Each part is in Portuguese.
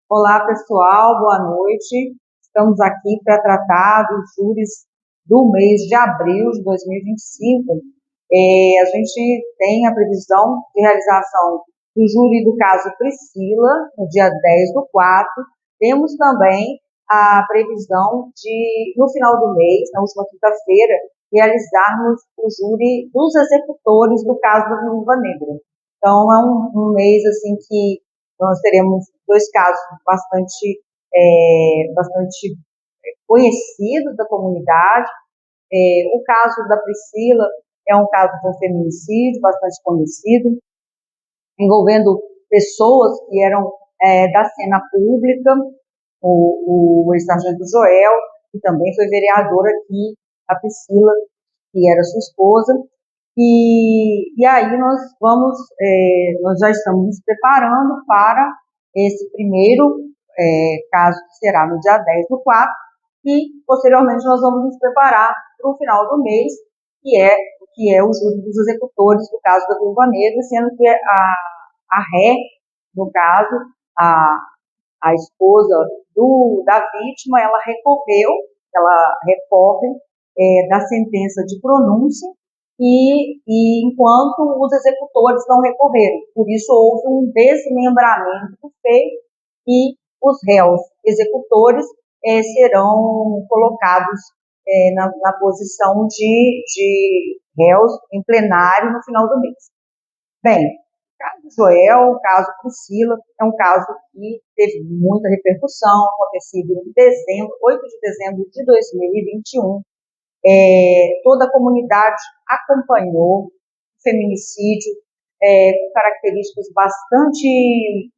Olá, pessoal, boa noite. Estamos aqui para tratar dos júris do mês de abril de 2025. A gente tem a previsão de realização do júri do caso Priscila, no dia 10 do 4. Temos também a previsão de, no final do mês, na última quinta-feira, realizarmos o júri dos executores do caso da Viúva Negra. Então, é um mês assim que nós teremos dois casos bastante conhecidos da comunidade. O caso da Priscila é um caso de um feminicídio bastante conhecido, envolvendo pessoas que eram da cena pública, o ex-sargento Joel, que também foi vereador aqui, a Priscila, que era sua esposa. E aí nós já estamos nos preparando para esse primeiro caso, que será no dia 10 do 4, e posteriormente nós vamos nos preparar para o final do mês, que é o júri dos executores do caso da Viúva Negra, sendo que a ré, no caso, a esposa da vítima, ela recorre da sentença de pronúncia, e enquanto os executores não recorreram. Por isso, houve um desmembramento do feito e os réus executores serão colocados na posição de réus em plenário no final do mês. Bem, o caso Joel, o caso Priscila, é um caso que teve muita repercussão, acontecido em 8 de dezembro de 2021. Toda a comunidade acompanhou o feminicídio, com características bastante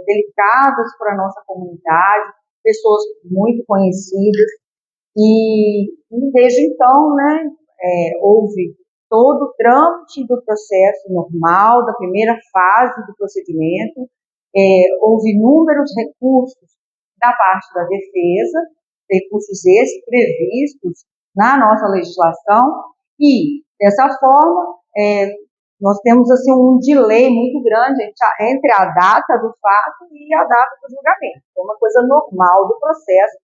delicadas para a nossa comunidade, pessoas muito conhecidas, e desde então, houve todo o trâmite do processo normal, da primeira fase do procedimento, houve inúmeros recursos da parte da defesa, recursos esses previstos na nossa legislação, e dessa forma nós temos assim um delay muito grande entre a data do fato e a data do julgamento. É uma coisa normal do processo.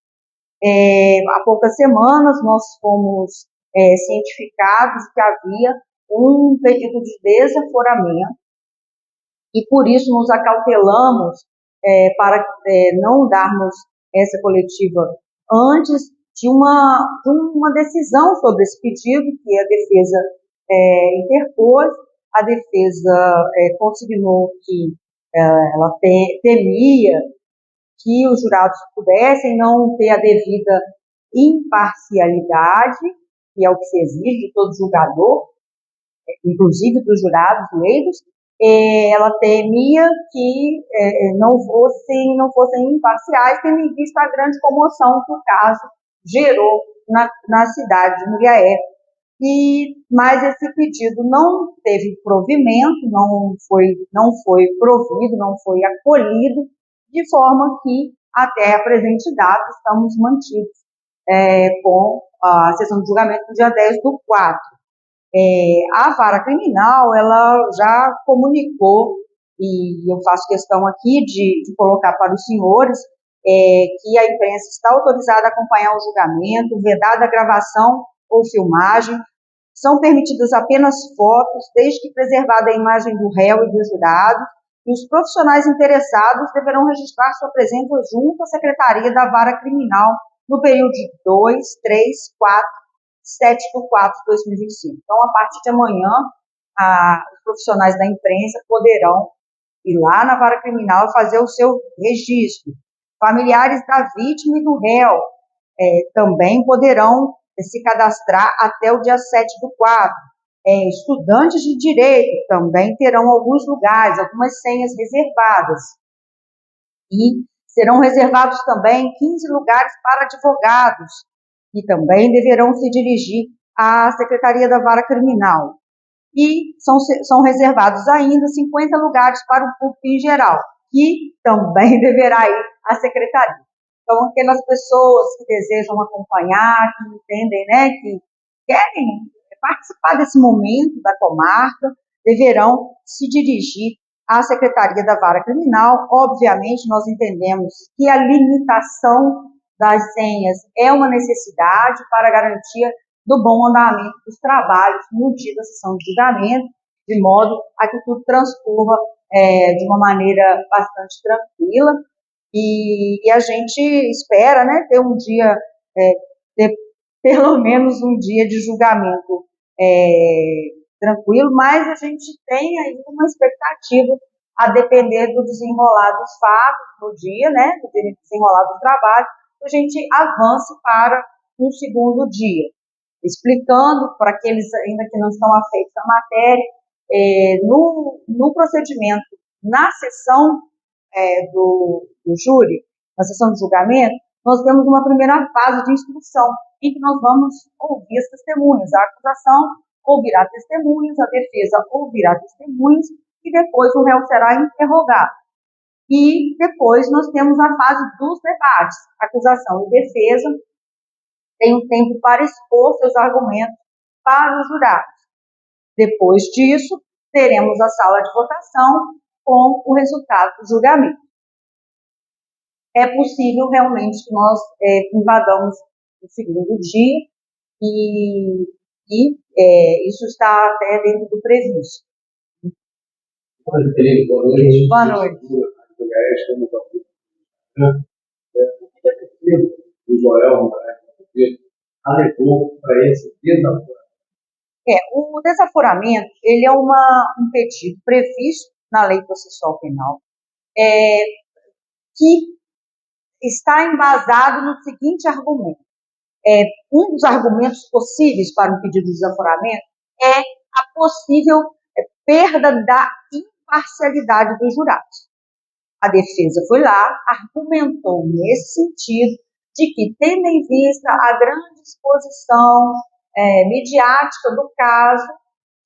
Há poucas semanas nós fomos cientificados que havia um pedido de desaforamento, e por isso nos acautelamos para não darmos essa coletiva antes de uma decisão sobre esse pedido, que a defesa interpôs. A defesa consignou que ela temia que os jurados pudessem não ter a devida imparcialidade, que é o que se exige de todo julgador, inclusive dos jurados leigos. Ela temia que não fossem imparciais, tendo em vista a grande comoção que o caso gerou na cidade de Muriaé. Mas esse pedido não teve provimento, não foi provido, não foi acolhido, de forma que até a presente data estamos mantidos com a sessão de julgamento no dia 10 do 4. A vara criminal, ela já comunicou, e eu faço questão aqui de colocar para os senhores, que a imprensa está autorizada a acompanhar o julgamento, vedada a gravação ou filmagem, são permitidas apenas fotos, desde que preservada a imagem do réu e do jurado, e os profissionais interessados deverão registrar sua presença junto à Secretaria da Vara Criminal no período de 2, 3, 4, 7 de 4 de 2025. Então, a partir de amanhã, os profissionais da imprensa poderão ir lá na Vara Criminal e fazer o seu registro. Familiares da vítima e do réu também poderão se cadastrar até o dia 7 do 4. Estudantes de direito também terão alguns lugares, algumas senhas reservadas. E serão reservados também 15 lugares para advogados, que também deverão se dirigir à Secretaria da Vara Criminal. E são reservados ainda 50 lugares para o público em geral, que também deverá ir à Secretaria. Então, aquelas pessoas que desejam acompanhar, que entendem, que querem participar desse momento da comarca, deverão se dirigir à Secretaria da Vara Criminal. Obviamente, nós entendemos que a limitação das senhas é uma necessidade para a garantia do bom andamento dos trabalhos no dia da sessão de julgamento, de modo a que tudo transcorra de uma maneira bastante tranquila, e a gente espera, né, ter um dia, ter pelo menos um dia de julgamento tranquilo, mas a gente tem aí uma expectativa a depender do desenrolar dos fatos no dia, né, do desenrolar do trabalho, que a gente avance para um segundo dia, explicando para aqueles ainda que não estão afeitos à matéria, no procedimento, na sessão do júri, na sessão de julgamento, nós temos uma primeira fase de instrução, em que nós vamos ouvir as testemunhas, a acusação ouvirá testemunhas, a defesa ouvirá testemunhas, e depois o réu será interrogado. E depois nós temos a fase dos debates, acusação e defesa tem um tempo para expor seus argumentos para os jurados. Depois disso, teremos a sala de votação com o resultado do julgamento. É possível realmente que nós invadamos o segundo dia e isso está até dentro do previsto. Boa noite. Boa noite. O Joel alegou para esse desaforamento. O desaforamento, ele é um pedido previsto na Lei Processual Penal, que está embasado no seguinte argumento. Um dos argumentos possíveis para um pedido de desaforamento é a possível perda da imparcialidade dos jurados. A defesa foi lá, argumentou nesse sentido, de que, tendo em vista a grande exposição midiática do caso,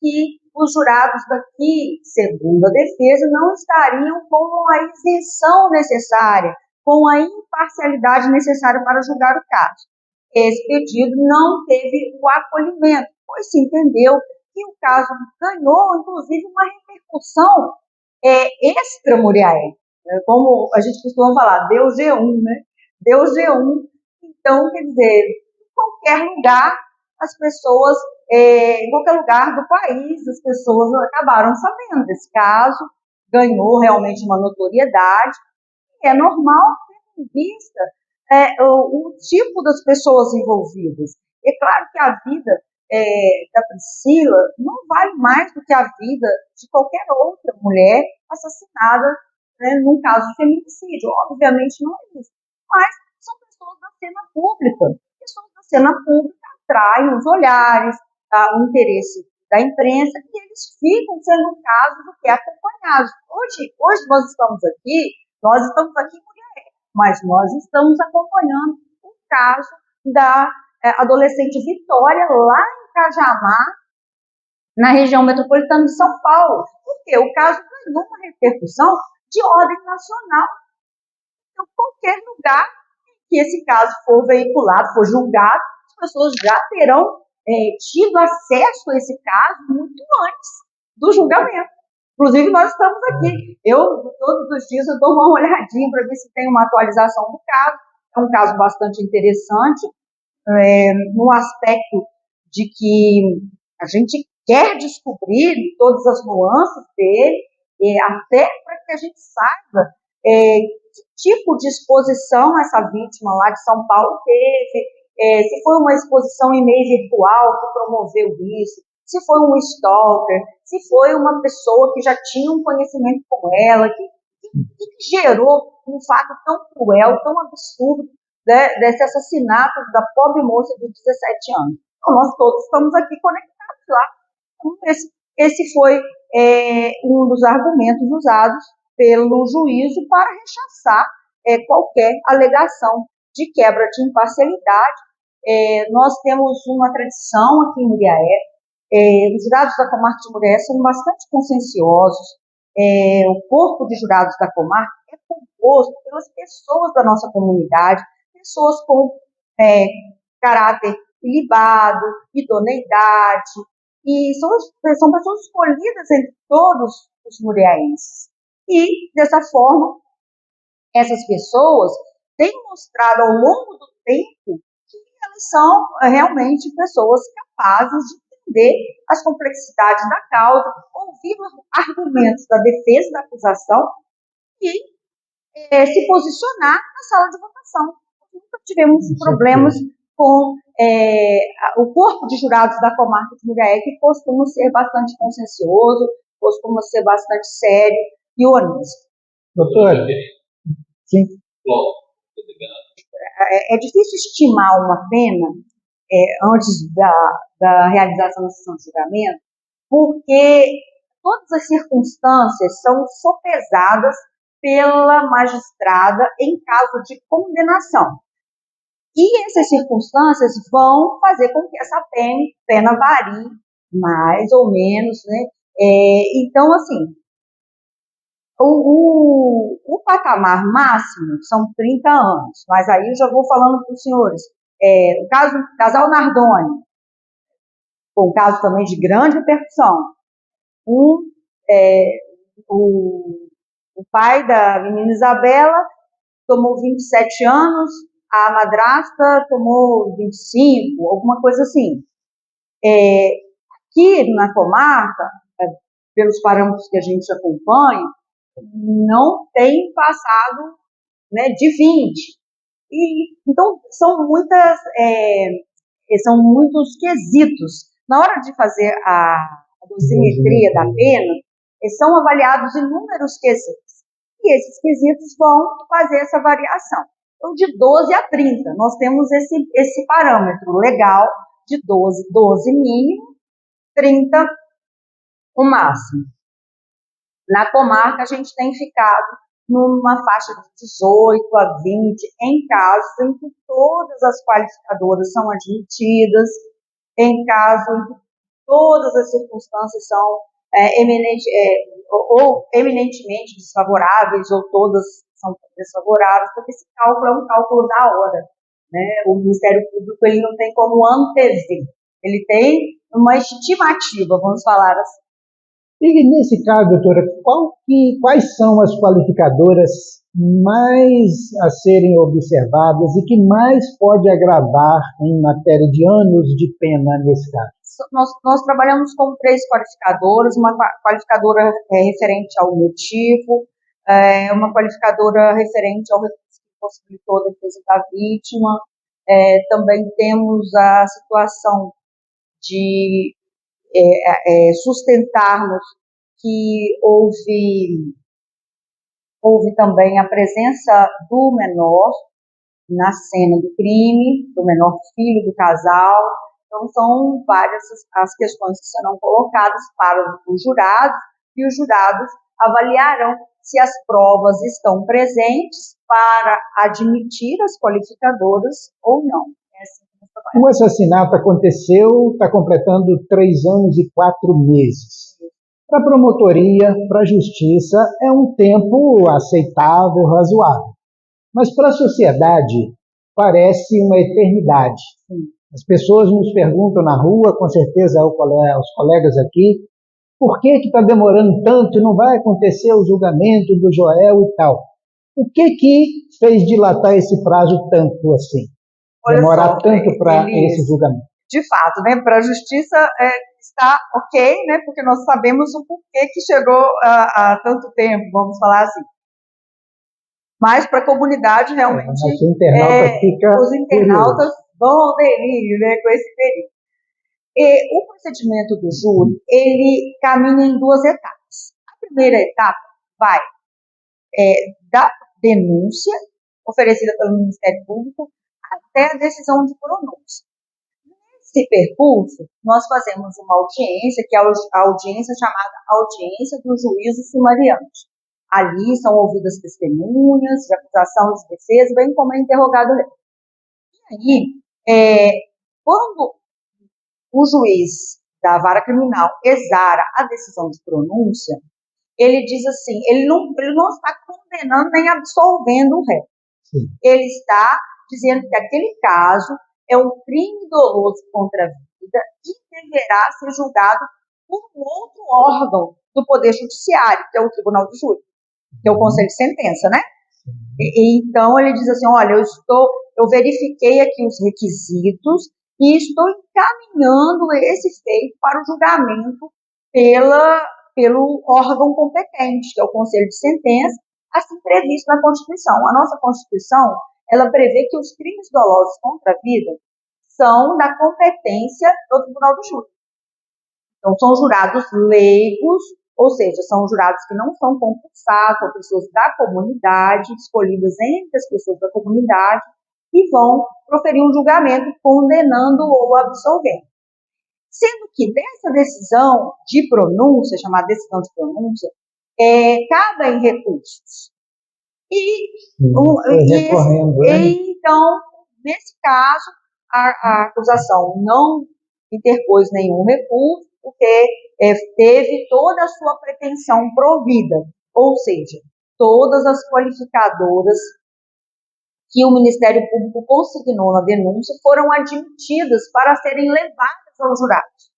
que os jurados daqui, segundo a defesa, não estariam com a isenção necessária, com a imparcialidade necessária para julgar o caso. Esse pedido não teve o acolhimento, pois se entendeu que o caso ganhou, inclusive, uma repercussão extra-Muriaé, como a gente costuma falar, deu G1, né? Deu G1, então, quer dizer, em qualquer lugar, as pessoas, em qualquer lugar do país, as pessoas acabaram sabendo desse caso, ganhou realmente uma notoriedade, e é normal ter em vista o tipo das pessoas envolvidas. É claro que a vida da Priscila não vale mais do que a vida de qualquer outra mulher assassinada, né, num caso de feminicídio. Obviamente não é isso. Mas são pessoas da cena pública. Pessoas da cena pública atraem os olhares, o interesse da imprensa, e eles ficam sendo casos do que acompanhados. Hoje nós estamos aqui em Muriaé, mas nós estamos acompanhando o caso da adolescente Vitória, lá em Cajamar, na região metropolitana de São Paulo, porque o caso ganhou uma repercussão de ordem nacional. Então, qualquer lugar que esse caso for veiculado, for julgado, as pessoas já terão tido acesso a esse caso muito antes do julgamento. Inclusive, nós estamos aqui. Todos os dias, eu dou uma olhadinha para ver se tem uma atualização do caso. É um caso bastante interessante, no aspecto de que a gente quer descobrir todas as nuances dele, até para que a gente saiba que tipo de exposição essa vítima lá de São Paulo teve, se foi uma exposição em meio virtual que promoveu isso, se foi um stalker, se foi uma pessoa que já tinha um conhecimento com ela, que gerou um fato tão cruel, tão absurdo, né, desse assassinato da pobre moça de 17 anos. Então, nós todos estamos aqui conectados lá. Então, esse foi um dos argumentos usados pelo juízo para rechaçar qualquer alegação de quebra de imparcialidade. Nós temos uma tradição aqui em Muriaé, os jurados da comarca de Muriaé são bastante conscienciosos, o corpo de jurados da comarca é composto pelas pessoas da nossa comunidade, pessoas com caráter ilibado, idoneidade, e são pessoas escolhidas entre todos os muriaenses. E, dessa forma, essas pessoas têm mostrado ao longo do tempo que elas são realmente pessoas capazes de entender as complexidades da causa, ouvir os argumentos da defesa e da acusação e se posicionar na sala de votação. Nunca tivemos problemas com o corpo de jurados da comarca de Muriaé, que costuma ser bastante consciencioso, costuma ser bastante sério e honesto. Doutora, sim. É difícil estimar uma pena antes da realização da sessão de julgamento, porque todas as circunstâncias são sopesadas pela magistrada em caso de condenação. E essas circunstâncias vão fazer com que essa pena varie mais ou menos, né? Então, assim, o patamar máximo são 30 anos, mas aí eu já vou falando para os senhores. O casal Nardoni, um caso também de grande repercussão. O pai da menina Isabela tomou 27 anos, a madrasta tomou 25, alguma coisa assim. Aqui na comarca, pelos parâmetros que a gente acompanha, não tem passado, né, de 20. Então, são muitos quesitos. Na hora de fazer a dosimetria da pena, são avaliados inúmeros quesitos. E esses quesitos vão fazer essa variação. Então, de 12 a 30, nós temos esse parâmetro legal de 12 mínimo, 30 o máximo. Na comarca, a gente tem ficado numa faixa de 18 a 20, em casos em que todas as qualificadoras são admitidas, em caso em que todas as circunstâncias são eminentemente desfavoráveis, ou todas são desfavoráveis, porque esse cálculo é um cálculo da hora, né? O Ministério Público ele não tem como antever, ele tem uma estimativa, vamos falar assim. E nesse caso, doutora, quais são as qualificadoras mais a serem observadas e que mais pode agravar em matéria de anos de pena nesse caso? Nós trabalhamos com 3 qualificadoras, uma qualificadora referente ao motivo, uma qualificadora referente ao recurso que possibilitou a defesa da vítima, também temos a situação de sustentarmos que houve também a presença do menor na cena do crime, do menor filho do casal. Então, são várias as questões que serão colocadas para os jurados, e os jurados avaliarão se as provas estão presentes para admitir as qualificadoras ou não. O assassinato aconteceu, está completando 3 anos e 4 meses. Para a promotoria, para a justiça, é um tempo aceitável, razoável. Mas para a sociedade, parece uma eternidade. As pessoas nos perguntam na rua, com certeza os colegas aqui, por que está demorando tanto e não vai acontecer o julgamento do Joel e tal? O que fez dilatar esse prazo tanto assim? Demorar tanto para esse julgamento? De fato, né, para a justiça está ok, né, porque nós sabemos o porquê que chegou a tanto tempo, vamos falar assim. Mas para a comunidade, realmente, os internautas vão ao delírio, né, com esse período. O procedimento do júri, ele caminha em 2 etapas. A primeira etapa vai da denúncia oferecida pelo Ministério Público até a decisão de pronúncia. Nesse percurso, nós fazemos uma audiência, que é a audiência chamada audiência do juízo sumariante. Ali são ouvidas testemunhas de acusação e de defesa, bem como é interrogado. E aí, quando o juiz da vara criminal exara a decisão de pronúncia, ele diz assim, ele não está condenando nem absolvendo o réu. Ele está dizendo que aquele caso é um crime doloso contra a vida e deverá ser julgado por um outro órgão do Poder Judiciário, que é o Tribunal do Júri, que é o Conselho de Sentença, né? Então, ele diz assim, olha, eu verifiquei aqui os requisitos e estou encaminhando esse feito para o julgamento pelo órgão competente, que é o Conselho de Sentença, assim previsto na Constituição. A nossa Constituição, ela prevê que os crimes dolosos contra a vida são da competência do Tribunal do Júri. Então, são jurados leigos, ou seja, são jurados que não são concursados, são pessoas da comunidade, escolhidas entre as pessoas da comunidade, e vão proferir um julgamento condenando ou absolvendo. Sendo que dessa decisão de pronúncia, chamada decisão de pronúncia, cabem recursos. Então, nesse caso, a acusação não interpôs nenhum recurso, porque teve toda a sua pretensão provida, ou seja, todas as qualificadoras que o Ministério Público consignou na denúncia foram admitidas para serem levadas aos jurados.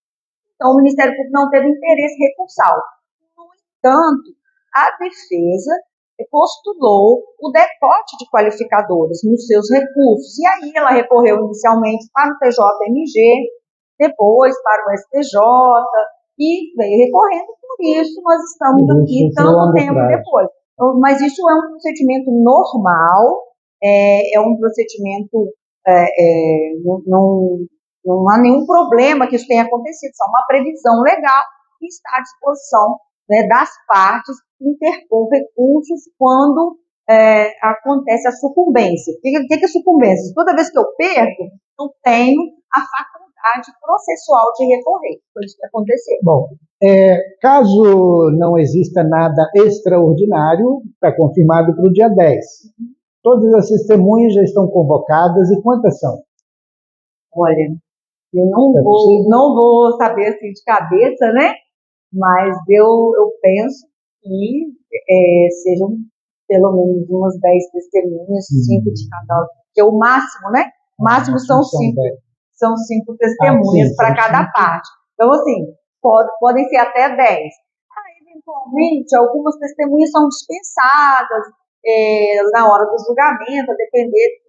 Então, o Ministério Público não teve interesse recursal. No entanto, a defesa postulou o decote de qualificadoras nos seus recursos, e aí ela recorreu inicialmente para o TJMG, depois para o STJ, e veio recorrendo, por isso nós estamos aqui tanto tempo depois. Mas isso é um procedimento normal, é um procedimento, não há nenhum problema que isso tenha acontecido, só uma previsão legal que está à disposição, né, das partes interpor recursos quando acontece a sucumbência. O que é sucumbência? Toda vez que eu perco, eu tenho a faculdade processual de recorrer. Foi isso que aconteceu. Bom, caso não exista nada extraordinário, está confirmado para o dia 10. Todas as testemunhas já estão convocadas, e quantas são? Olha, eu não vou saber assim de cabeça, né? Mas eu penso que sejam pelo menos umas 10 testemunhas, 5 de cada, que é o máximo, né? O máximo são 5. São 5 testemunhas para cada parte. Então, assim, podem ser até 10. Eventualmente, algumas testemunhas são dispensadas na hora do julgamento, a depender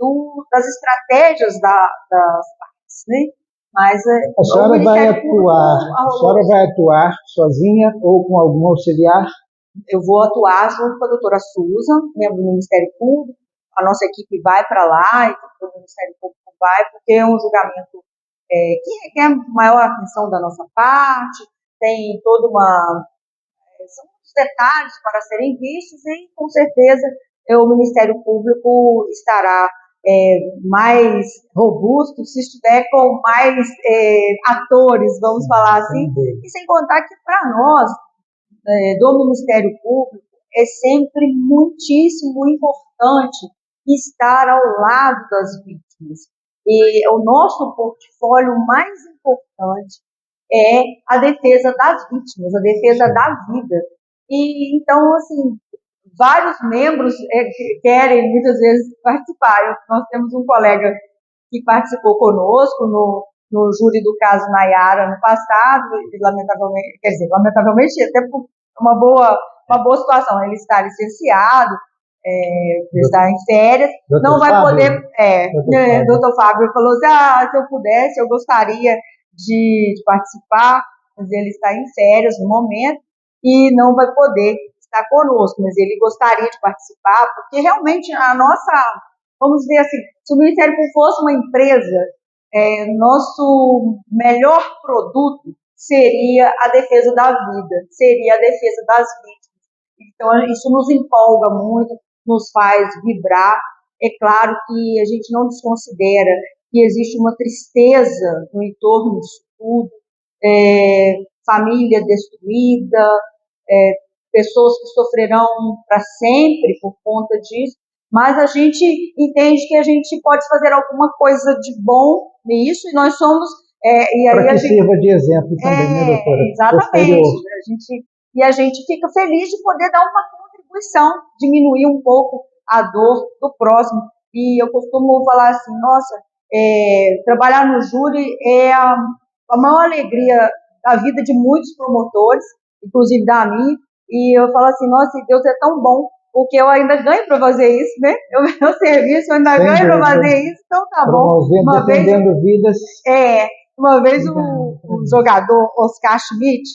das estratégias das partes, né? Mas a senhora vai atuar sozinha ou com algum auxiliar? Eu vou atuar junto com a doutora Susan, membro do Ministério Público. A nossa equipe vai para lá, a equipe do Ministério Público vai, porque é um julgamento que requer maior atenção da nossa parte, tem toda são muitos detalhes para serem vistos, e com certeza o Ministério Público estará mais robusto se estiver com mais atores, vamos falar assim, e sem contar que para nós, do Ministério Público, é sempre muitíssimo importante estar ao lado das vítimas. E o nosso portfólio mais importante é a defesa das vítimas, a defesa da vida. E então, assim, vários membros querem muitas vezes participar. Nós temos um colega que participou conosco no júri do caso Nayara no passado, e lamentavelmente, até por uma boa situação, ele está licenciado, ele está em férias, não vai poder. Doutor Fábio falou assim: se eu pudesse, eu gostaria de participar, mas ele está em férias no momento e não vai poder estar conosco, mas ele gostaria de participar, porque realmente a nossa, vamos dizer assim, se o Ministério Público fosse uma empresa, nosso melhor produto seria a defesa da vida, seria a defesa das vítimas. Então, isso nos empolga muito, nos faz vibrar. É claro que a gente não desconsidera que existe uma tristeza no entorno disso tudo, família destruída, pessoas que sofrerão para sempre por conta disso, mas a gente entende que a gente pode fazer alguma coisa de bom nisso, e nós somos... para que sirva de exemplo também, né, doutora? Exatamente. A gente fica feliz de poder dar uma contribuição, diminuir um pouco a dor do próximo. E eu costumo falar assim, nossa, trabalhar no júri é a maior alegria da vida de muitos promotores, inclusive da minha, e eu falo assim, nossa, Deus é tão bom, porque eu ainda ganho para fazer isso, né? Meu serviço eu ainda ganho para fazer isso, então tá bom. Defendendo vidas. Uma vez o jogador Oscar Schmidt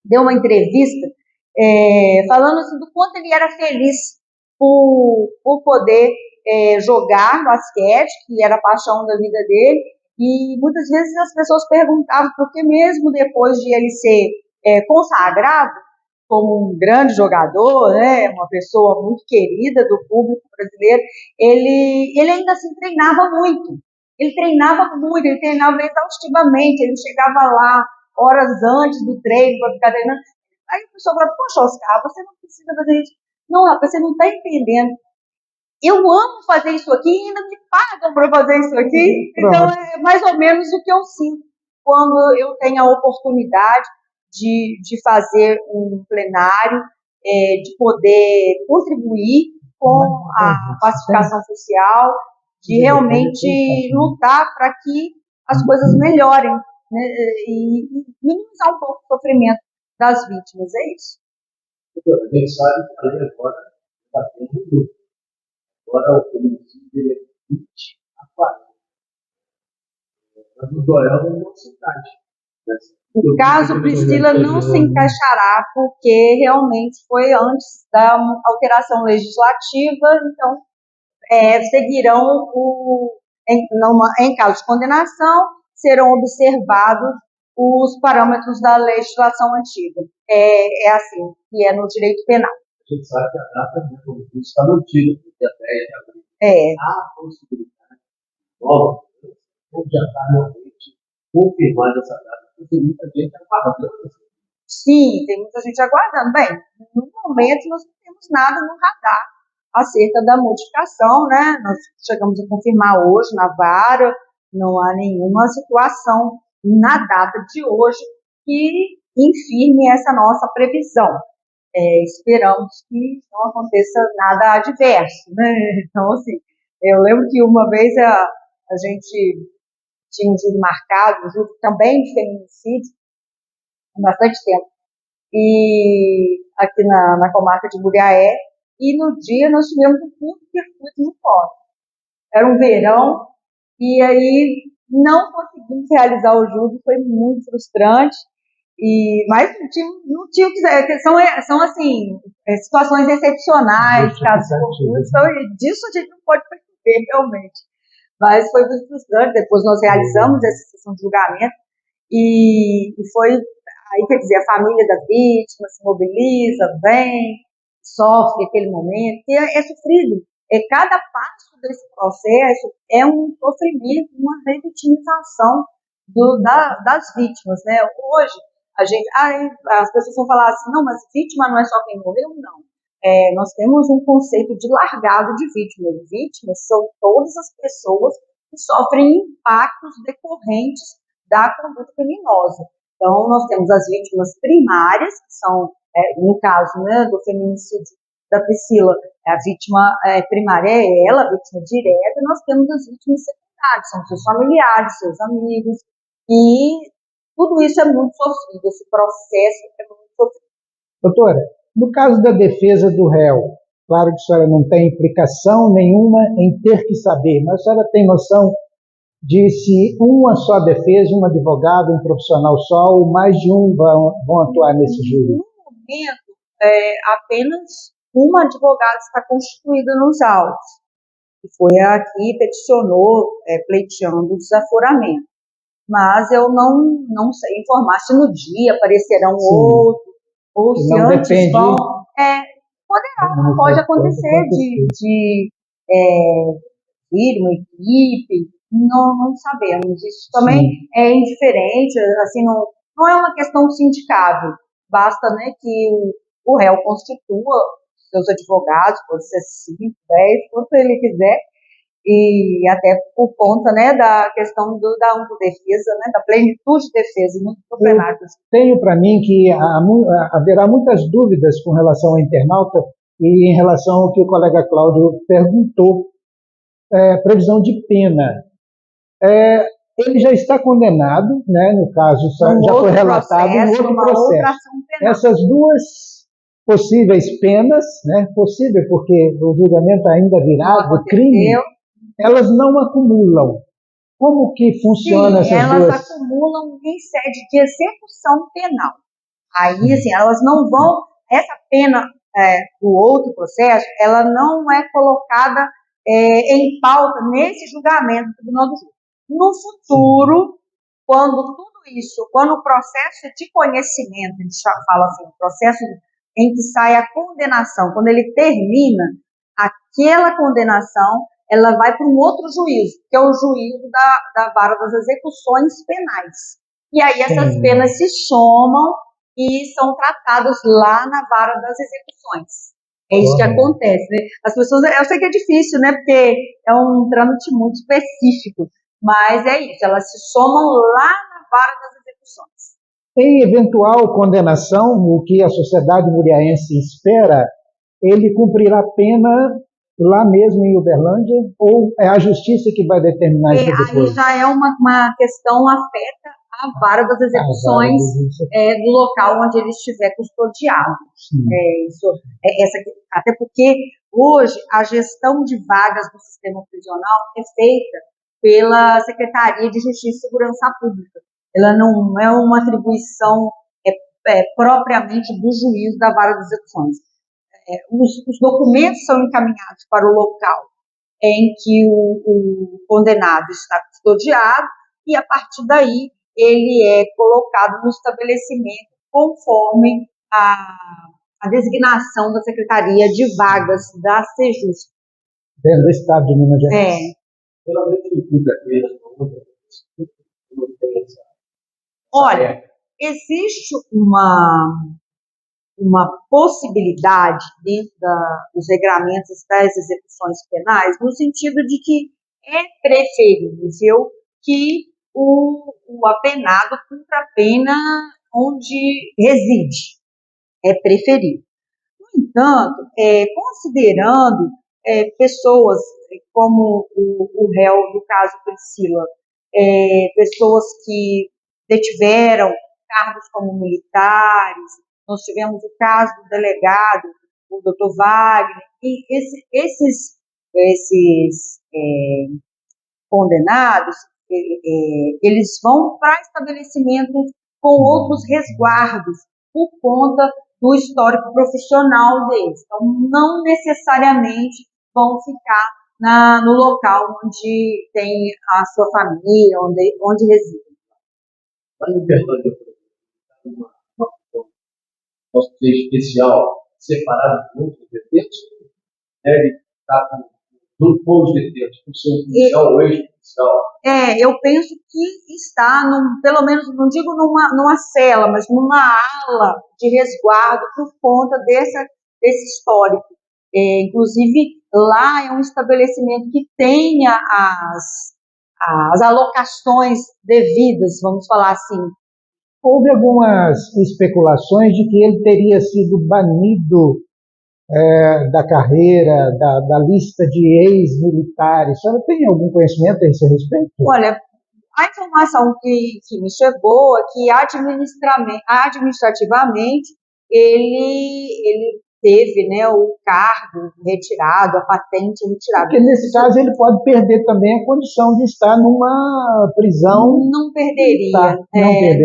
deu uma entrevista falando assim, do quanto ele era feliz por poder jogar basquete, que era a paixão da vida dele, e muitas vezes as pessoas perguntavam por que mesmo depois de ele ser consagrado como um grande jogador, né, uma pessoa muito querida do público brasileiro, ele ainda assim treinava muito. Ele treinava exaustivamente, ele chegava lá horas antes do treino para ficar treinando. Aí a pessoa fala, poxa, Oscar, você não precisa fazer isso. Não, rapaz, você não está entendendo. Eu amo fazer isso aqui e ainda me pagam para fazer isso aqui. Então, é mais ou menos o que eu sinto quando eu tenho a oportunidade de fazer um plenário, de poder contribuir com a pacificação social, de realmente lutar para que as coisas melhorem, né, e minimizar um pouco o sofrimento das vítimas. É isso. A gente sabe que a lei agora está tendo. Agora o município é 20 a 40. Mas o Joel não se encaixa. O caso Priscila não se encaixará porque realmente foi antes da alteração legislativa, então seguirão em caso de condenação, serão observados os parâmetros da legislação antiga. É assim, que é no direito penal. A gente sabe que a data está mantida, dia 10 de abril. Há possibilidade nova, ou já está realmente confirmada essa data, porque tem muita gente aguardando. Sim, tem muita gente aguardando. Bem, no momento nós não temos nada no radar acerca da modificação, né? Nós chegamos a confirmar hoje na vara, não há nenhuma situação na data de hoje que infirme essa nossa previsão. Esperamos que não aconteça nada adverso, né? Então, assim, eu lembro que uma vez a gente tinha um júri marcado, um júri também de feminicídio, há bastante tempo, e aqui na comarca de Muriaé, e no dia nós tivemos um curto-circuito no fórum. Era um verão, e aí não conseguimos realizar o júri, foi muito frustrante, mas não tinha o que são assim, situações excepcionais, casos fortuitos, então disso a gente não pode perceber realmente. Mas foi muito frustrante, depois nós realizamos essa sessão de julgamento, e foi, aí quer dizer, a família da vítima se mobiliza, vem, sofre aquele momento, e é sofrido. Cada passo desse processo é um sofrimento, uma revitimização das vítimas, né? Hoje, as pessoas vão falar assim, não, mas vítima não é só quem morreu, não. Nós temos um conceito de largado de vítimas. Vítimas são todas as pessoas que sofrem impactos decorrentes da conduta criminosa. Então, nós temos as vítimas primárias, que são, no caso, né, do feminicídio da Priscila, a vítima primária é ela, a vítima direta, nós temos as vítimas secundárias, são seus familiares, seus amigos, e tudo isso é muito sofrido, esse processo é muito sofrido. Doutora, no caso da defesa do réu, claro que a senhora não tem implicação nenhuma em ter que saber, mas a senhora tem noção de se uma só defesa, um advogado, um profissional só, ou mais de um vão atuar nesse júri? No momento, apenas uma advogada está constituída nos autos, que foi a que peticionou, pleiteando o desaforamento. Mas eu não sei informar se no dia aparecerão outros, ou se antes vão... pode acontecer de vir uma equipe, não sabemos. Isso também é indiferente, assim, não é uma questão sindicável. Basta, né, que o réu constitua seus advogados, pode ser 5, 10, quanto ele quiser, e até por conta, né, da questão da ampla defesa, né, da plenitude de defesa, muito do plenário. Tenho para mim que haverá muitas dúvidas com relação ao internauta e em relação ao que o colega Cláudio perguntou, previsão de pena. Ele já está condenado, né? No caso, já foi relatado em outro processo. Essas duas possíveis penas, né? Possível porque o julgamento ainda virá do crime, elas não acumulam. Como que funciona essas duas? Elas acumulam em sede de execução penal. Aí, assim, elas não vão... Essa pena do outro processo, ela não é colocada em pauta nesse julgamento do Tribunal do Júri. No futuro, quando tudo isso, quando o processo de conhecimento, a gente fala assim, o processo em que sai a condenação, quando ele termina, aquela condenação, ela vai para um outro juízo, que é o juízo da vara das execuções penais. E aí essas penas se somam e são tratadas lá na vara das execuções. É isso que acontece, né? As pessoas, eu sei que é difícil, né? Porque é um trâmite muito específico, mas é isso, elas se somam lá na vara das execuções. Em eventual condenação, o que a sociedade muriaense espera, ele cumprirá a pena lá mesmo em Uberlândia, ou é a justiça que vai determinar isso depois? Aí já é uma questão afeta a vara das execuções do local onde ele estiver custodiado. Até porque hoje a gestão de vagas no sistema prisional é feita pela Secretaria de Justiça e Segurança Pública. Ela não é uma atribuição propriamente do juiz da vara das execuções. Os documentos são encaminhados para o local em que o condenado está custodiado e, a partir daí, ele é colocado no estabelecimento conforme a designação da Secretaria de Vagas da Sejusc. Dentro do Estado de Minas Gerais. Olha, existe uma possibilidade dentro dos regramentos das execuções penais, no sentido de que é preferível que o apenado cumpra a pena onde reside. É preferível. No entanto, considerando pessoas como o réu do caso Priscila, pessoas que detiveram cargos como militares, nós tivemos o caso do delegado, o Dr. Wagner, e esses condenados, eles vão para estabelecimentos com outros resguardos, por conta do histórico profissional deles. Então, não necessariamente vão ficar no local onde tem a sua família, onde residem. Mas em Uberlândia, nosso ser especial, separado de outros detentos, deve estar com os detentos, com o seu policial ou ex-policial. Eu penso que está, pelo menos, não digo numa cela, mas numa ala de resguardo por conta desse histórico. Inclusive, lá é um estabelecimento que tenha as alocações devidas, vamos falar assim. Houve algumas especulações de que ele teria sido banido da carreira, da lista de ex-militares. A senhora tem algum conhecimento a esse respeito? Olha, a informação que me chegou é que administrativamente ele teve, né, o cargo retirado, a patente retirada. Porque nesse caso ele pode perder também a condição de estar numa prisão. Não perderia.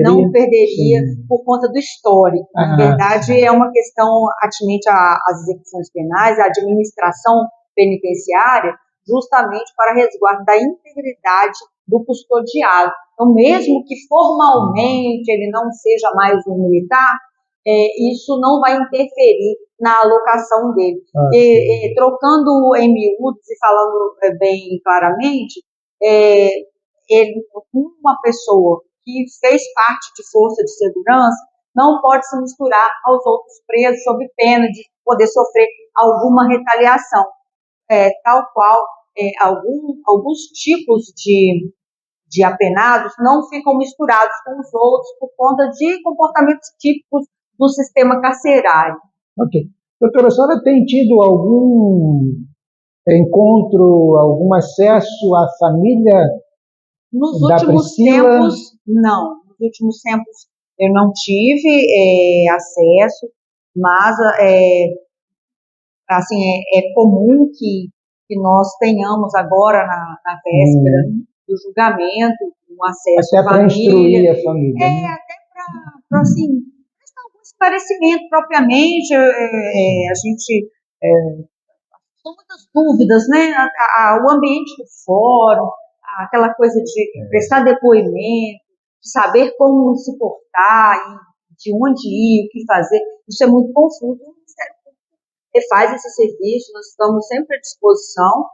Não perderia por conta do histórico. Na verdade, é uma questão atinente às execuções penais, à administração penitenciária, justamente para resguardo da integridade do custodiado. Então, mesmo que formalmente ele não seja mais um militar, isso não vai interferir na alocação dele. Trocando em miúdos e falando bem claramente, uma pessoa que fez parte de força de segurança não pode se misturar aos outros presos sob pena de poder sofrer alguma retaliação, tal qual alguns tipos de apenados não ficam misturados com os outros por conta de comportamentos típicos do sistema carcerário. Ok. Doutora, a senhora tem tido algum encontro, algum acesso à família Nos da últimos Priscila? tempos, não. Nos últimos tempos eu não tive acesso, mas assim, é comum que nós tenhamos agora na véspera do julgamento um acesso até à família. Para instruir a família. Até para assim, prestar algum esclarecimento propriamente. A gente são muitas dúvidas, né? O ambiente do fórum, aquela coisa de prestar depoimento, de saber como se portar, de onde ir, o que fazer, isso é muito confuso. O Ministério Público faz esse serviço, nós estamos sempre à disposição,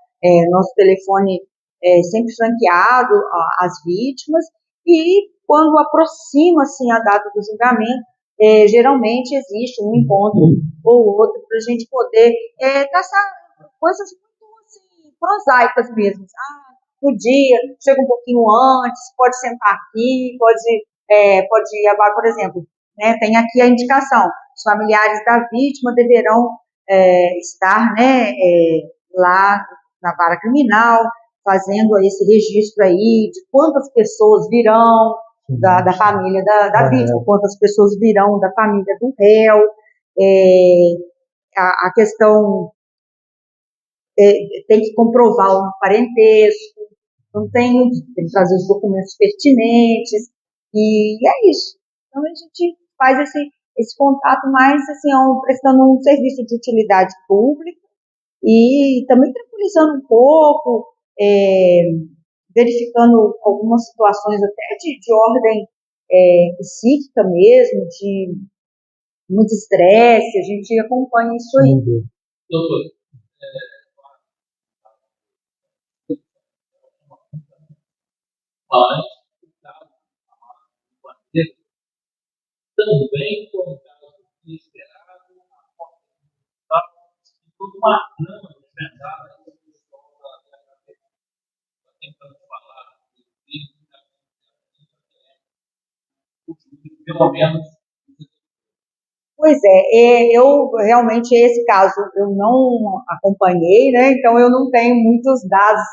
nosso telefone é sempre franqueado às vítimas, e quando aproxima assim, a data do julgamento, geralmente existe um encontro ou outro para a gente poder traçar coisas muito assim, prosaicas mesmo. No dia, chega um pouquinho antes, pode sentar aqui, pode ir agora, por exemplo, né, tem aqui a indicação, os familiares da vítima deverão estar, né, lá na vara criminal, fazendo esse registro aí de quantas pessoas virão da família da vítima, quantas pessoas virão da família do réu, a questão tem que comprovar o parentesco, não tem que fazer os documentos pertinentes, e é isso. Então a gente faz esse contato mais assim, prestando um serviço de utilidade pública e também tranquilizando um pouco, verificando algumas situações até de ordem psíquica mesmo, de muito estresse, a gente acompanha isso aí. Doutor, mas o caso também foi um caso inesperado, toda uma trama despertada tentando falar pelo menos. Pois eu realmente esse caso eu não acompanhei, né? Então eu não tenho muitos dados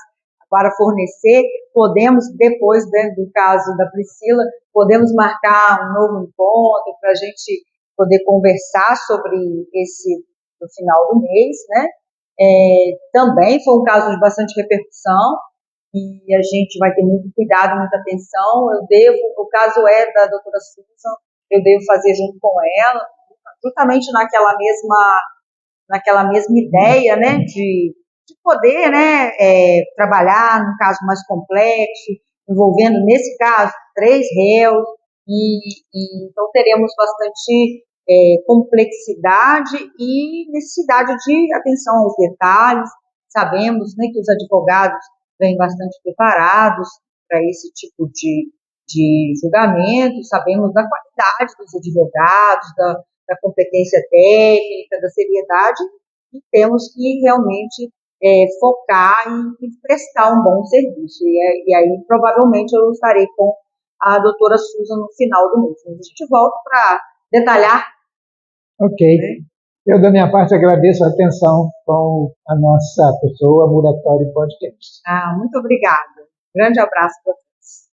para fornecer. Podemos, depois do caso da Priscila, podemos marcar um novo encontro para a gente poder conversar sobre esse no final do mês, né? Também foi um caso de bastante repercussão e a gente vai ter muito cuidado, muita atenção. O caso é da doutora Susan, eu devo fazer junto com ela, justamente naquela mesma ideia, né, de poder, né, trabalhar num caso mais complexo, envolvendo, nesse caso, 3 réus, e então teremos bastante complexidade e necessidade de atenção aos detalhes. Sabemos, né, que os advogados vêm bastante preparados para esse tipo de julgamento, sabemos da qualidade dos advogados, da competência técnica, da seriedade, e temos que realmente focar e prestar um bom serviço. E aí, provavelmente, eu estarei com a doutora Susan no final do mês. A gente volta para detalhar. Ok. Né? Eu, da minha parte, agradeço a atenção com a nossa pessoa, Muratório Podcast. Muito obrigada. Grande abraço para vocês.